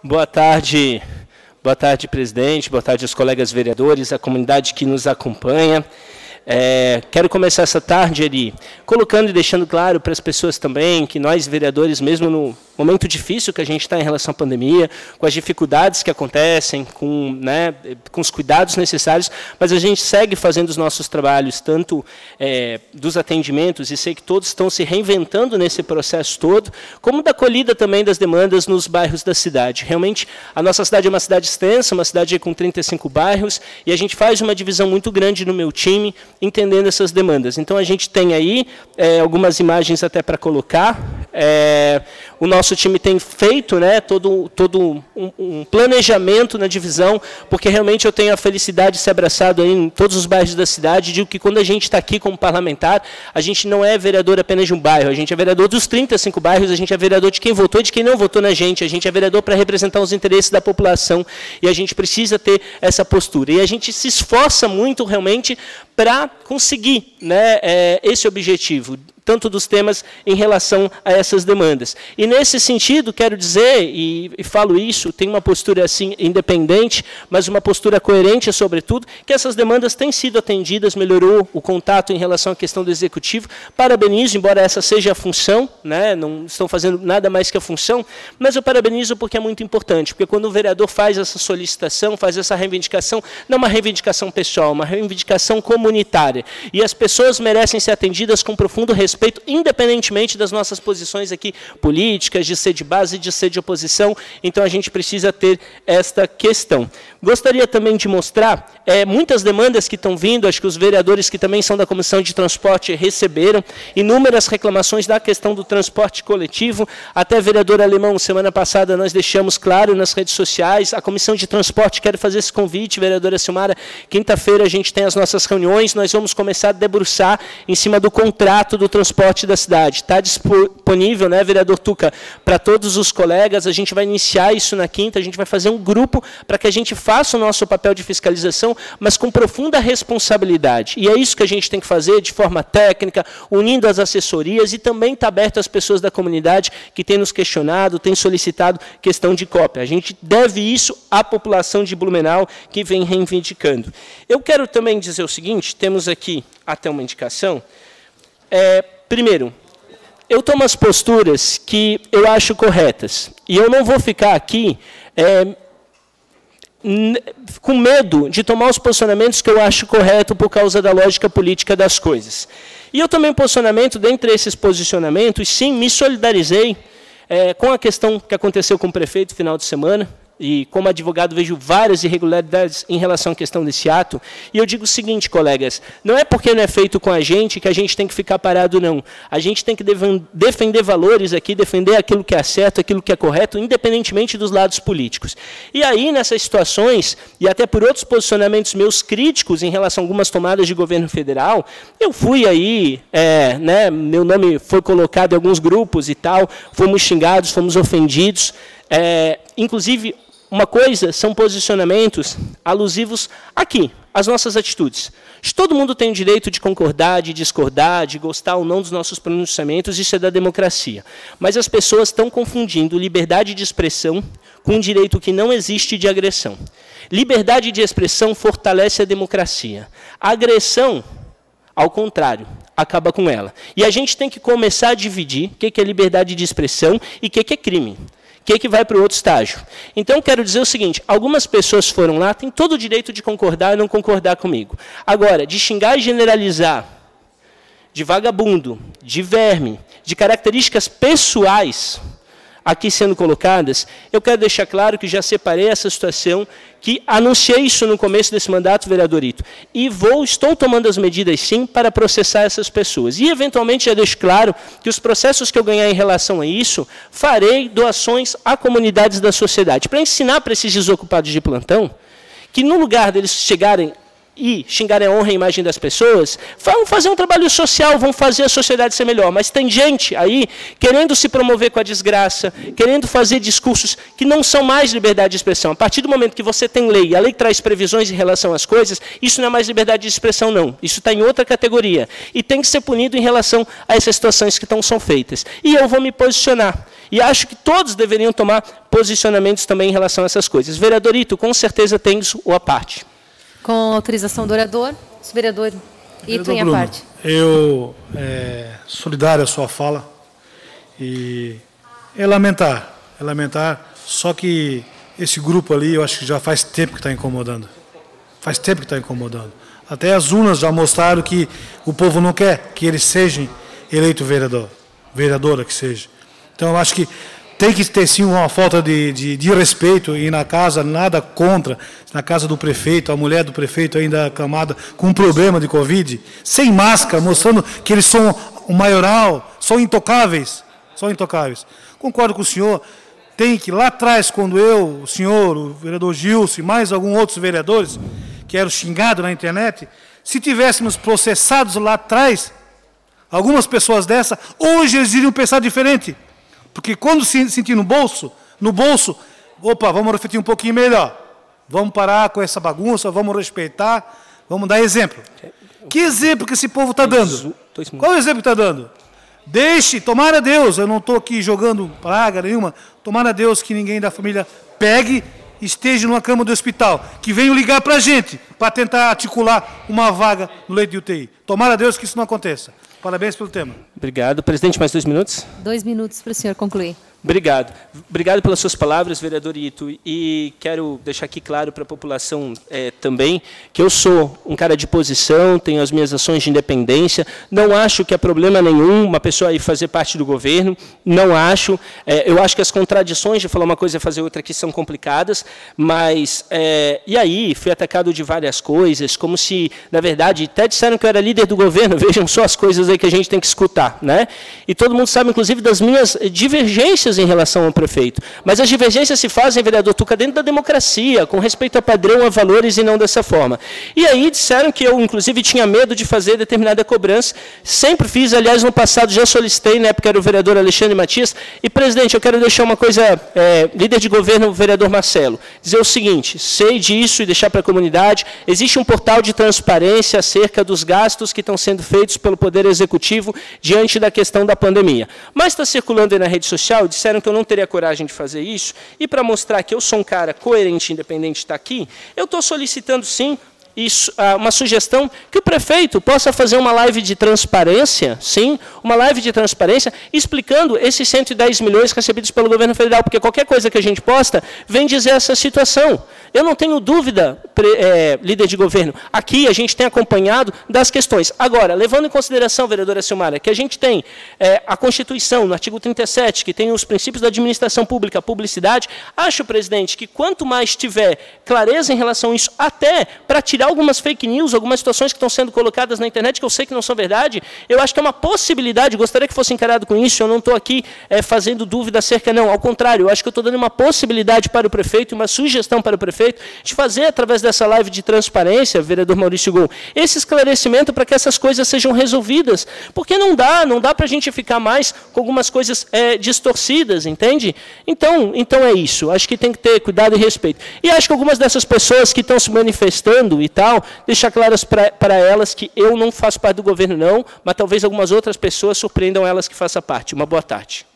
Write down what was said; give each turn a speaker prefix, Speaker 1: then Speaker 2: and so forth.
Speaker 1: Boa tarde, presidente, boa tarde aos colegas vereadores, a comunidade que nos acompanha. Quero começar essa tarde ali colocando e deixando claro para as pessoas também que nós, vereadores, mesmo no momento difícil que a gente está em relação à pandemia, com as dificuldades que acontecem, com os cuidados necessários, mas a gente segue fazendo os nossos trabalhos, tanto dos atendimentos, e sei que todos estão se reinventando nesse processo todo, como da acolhida também das demandas nos bairros da cidade. Realmente, a nossa cidade é uma cidade extensa, uma cidade com 35 bairros, e a gente faz uma divisão muito grande no meu time, entendendo essas demandas. Então, a gente tem aí algumas imagens até para colocar. O nosso time tem feito todo um planejamento na divisão, porque realmente eu tenho a felicidade de ser abraçado aí em todos os bairros da cidade. Digo que quando a gente está aqui como parlamentar, a gente não é vereador apenas de um bairro, a gente é vereador dos 35 bairros, a gente é vereador de quem votou e de quem não votou na gente, a gente é vereador para representar os interesses da população, e a gente precisa ter essa postura. E a gente se esforça muito realmente para conseguir esse objetivo, tanto dos temas em relação a essas demandas. E, nesse sentido, quero dizer, e falo isso, tem uma postura assim, independente, mas uma postura coerente, sobretudo, que essas demandas têm sido atendidas, melhorou o contato em relação à questão do Executivo. Parabenizo, embora essa seja a função, não estão fazendo nada mais que a função, mas eu parabenizo porque é muito importante, porque quando o vereador faz essa solicitação, faz essa reivindicação, não é uma reivindicação pessoal, é uma reivindicação comunitária. E as pessoas merecem ser atendidas com profundo respeito, independentemente das nossas posições aqui políticas, de ser de base e de ser de oposição. Então, a gente precisa ter esta questão. Gostaria também de mostrar muitas demandas que estão vindo, acho que os vereadores que também são da Comissão de Transporte receberam inúmeras reclamações da questão do transporte coletivo. Até, vereador Alemão, semana passada nós deixamos claro nas redes sociais, a Comissão de Transporte quer fazer esse convite, vereadora Silmara, quinta-feira a gente tem as nossas reuniões, nós vamos começar a debruçar em cima do contrato do transporte da cidade. Está disponível, vereador Tuca, para todos os colegas, a gente vai iniciar isso na quinta, a gente vai fazer um grupo para que a gente faça o nosso papel de fiscalização, mas com profunda responsabilidade. E é isso que a gente tem que fazer de forma técnica, unindo as assessorias, e também está aberto às pessoas da comunidade que têm nos questionado, têm solicitado questão de cópia. A gente deve isso à população de Blumenau, que vem reivindicando. Eu quero também dizer o seguinte, temos aqui até uma indicação. Primeiro, eu tomo as posturas que eu acho corretas, e eu não vou ficar aqui com medo de tomar os posicionamentos que eu acho correto por causa da lógica política das coisas. E eu tomei um posicionamento, dentre esses posicionamentos, sim, me solidarizei com a questão que aconteceu com o prefeito no final de semana, e como advogado vejo várias irregularidades em relação à questão desse ato, e eu digo o seguinte, colegas, não é porque não é feito com a gente que a gente tem que ficar parado, não. A gente tem que defender valores aqui, defender aquilo que é certo, aquilo que é correto, independentemente dos lados políticos. E aí, nessas situações, e até por outros posicionamentos meus críticos em relação a algumas tomadas de governo federal, eu fui aí, meu nome foi colocado em alguns grupos e tal, fomos xingados, fomos ofendidos, inclusive, uma coisa são posicionamentos alusivos aqui, às nossas atitudes. Todo mundo tem o direito de concordar, de discordar, de gostar ou não dos nossos pronunciamentos, isso é da democracia. Mas as pessoas estão confundindo liberdade de expressão com um direito que não existe de agressão. Liberdade de expressão fortalece a democracia. A agressão, ao contrário, acaba com ela. E a gente tem que começar a dividir o que é liberdade de expressão e o que é crime. O que vai para o outro estágio? Então, quero dizer o seguinte, algumas pessoas foram lá, têm todo o direito de concordar ou não concordar comigo. Agora, de xingar e generalizar, de vagabundo, de verme, de características pessoais aqui sendo colocadas, eu quero deixar claro que já separei essa situação, que anunciei isso no começo desse mandato, vereador Ito, e estou tomando as medidas, sim, para processar essas pessoas. E, eventualmente, já deixo claro que os processos que eu ganhar em relação a isso, farei doações a comunidades da sociedade, para ensinar para esses desocupados de plantão que, no lugar deles chegarem e xingar é honra e imagem das pessoas, vão fazer um trabalho social, vão fazer a sociedade ser melhor. Mas tem gente aí querendo se promover com a desgraça, querendo fazer discursos que não são mais liberdade de expressão. A partir do momento que você tem lei, a lei traz previsões em relação às coisas, isso não é mais liberdade de expressão, não. Isso está em outra categoria. E tem que ser punido em relação a essas situações que são feitas. E eu vou me posicionar. E acho que todos deveriam tomar posicionamentos também em relação a essas coisas. Vereador Ito, com certeza tem a parte. Com
Speaker 2: autorização do orador, vereador Ito em a parte.
Speaker 3: Eu, solidário à sua fala, e é lamentar, só que esse grupo ali, eu acho que já faz tempo que está incomodando. Faz tempo que está incomodando. Até as urnas já mostraram que o povo não quer que eles sejam eleitos vereadora que seja. Então, eu acho que tem que ter, sim, uma falta de respeito, e na casa, nada contra, na casa do prefeito, a mulher do prefeito ainda acamada com um problema de Covid, sem máscara, mostrando que eles são o maioral, são intocáveis. Concordo com o senhor, tem que, lá atrás, quando o senhor, o vereador Gilson e mais alguns outros vereadores, que eram xingados na internet, se tivéssemos processados lá atrás, algumas pessoas dessa, hoje eles iriam pensar diferente. Porque quando se sentir no bolso, opa, vamos refletir um pouquinho melhor. Vamos parar com essa bagunça, vamos respeitar, vamos dar exemplo. Que exemplo que esse povo está dando? Qual é o exemplo que está dando? Deixe, tomara Deus, eu não estou aqui jogando praga nenhuma, tomara Deus que ninguém da família pegue, esteja numa cama do hospital, que venham ligar para a gente, para tentar articular uma vaga no leito de UTI. Tomara Deus que isso não aconteça. Parabéns pelo tema.
Speaker 1: Obrigado. Presidente, mais 2 minutos?
Speaker 2: 2 minutos para o senhor concluir.
Speaker 1: Obrigado. Obrigado pelas suas palavras, vereador Ito. E quero deixar aqui claro para a população também que eu sou um cara de posição, tenho as minhas ações de independência, não acho que é problema nenhum uma pessoa aí fazer parte do governo, não acho. Eu acho que as contradições de falar uma coisa e fazer outra aqui são complicadas, mas, e aí, fui atacado de várias coisas, como se, na verdade, até disseram que eu era líder do governo, vejam só as coisas aí que a gente tem que escutar, né? E todo mundo sabe, inclusive, das minhas divergências em relação ao prefeito. Mas as divergências se fazem, vereador Tuca, dentro da democracia, com respeito a padrão, a valores e não dessa forma. E aí disseram que eu, inclusive, tinha medo de fazer determinada cobrança. Sempre fiz, aliás, no passado já solicitei, na época era o vereador Alexandre Matias. E, presidente, eu quero deixar uma coisa, líder de governo, o vereador Marcelo, dizer o seguinte, sei disso e deixar para a comunidade, existe um portal de transparência acerca dos gastos que estão sendo feitos pelo Poder Executivo diante da questão da pandemia. Mas está circulando aí na rede social, disseram que eu não teria coragem de fazer isso, e para mostrar que eu sou um cara coerente e independente de estar aqui, eu estou solicitando, sim, uma sugestão que o prefeito possa fazer uma live de transparência, sim, uma live de transparência, explicando esses 110 milhões recebidos pelo governo federal, porque qualquer coisa que a gente posta vem dizer essa situação. Eu não tenho dúvida, líder de governo, aqui a gente tem acompanhado das questões. Agora, levando em consideração, vereadora Silmara, que a gente tem a Constituição, no artigo 37, que tem os princípios da administração pública, a publicidade, acho, presidente, que quanto mais tiver clareza em relação a isso, até para tirar algumas fake news, algumas situações que estão sendo colocadas na internet, que eu sei que não são verdade, eu acho que é uma possibilidade, gostaria que fosse encarado com isso, eu não estou aqui fazendo dúvida acerca, não, ao contrário, eu acho que eu estou dando uma possibilidade para o prefeito, uma sugestão para o prefeito, de fazer, através dessa live de transparência, vereador Maurício Gon, esse esclarecimento para que essas coisas sejam resolvidas, porque não dá para a gente ficar mais com algumas coisas distorcidas, entende? Então é isso, acho que tem que ter cuidado e respeito. E acho que algumas dessas pessoas que estão se manifestando e tal, deixar claras para elas que eu não faço parte do governo, não, mas talvez algumas outras pessoas surpreendam elas que façam parte. Uma boa tarde.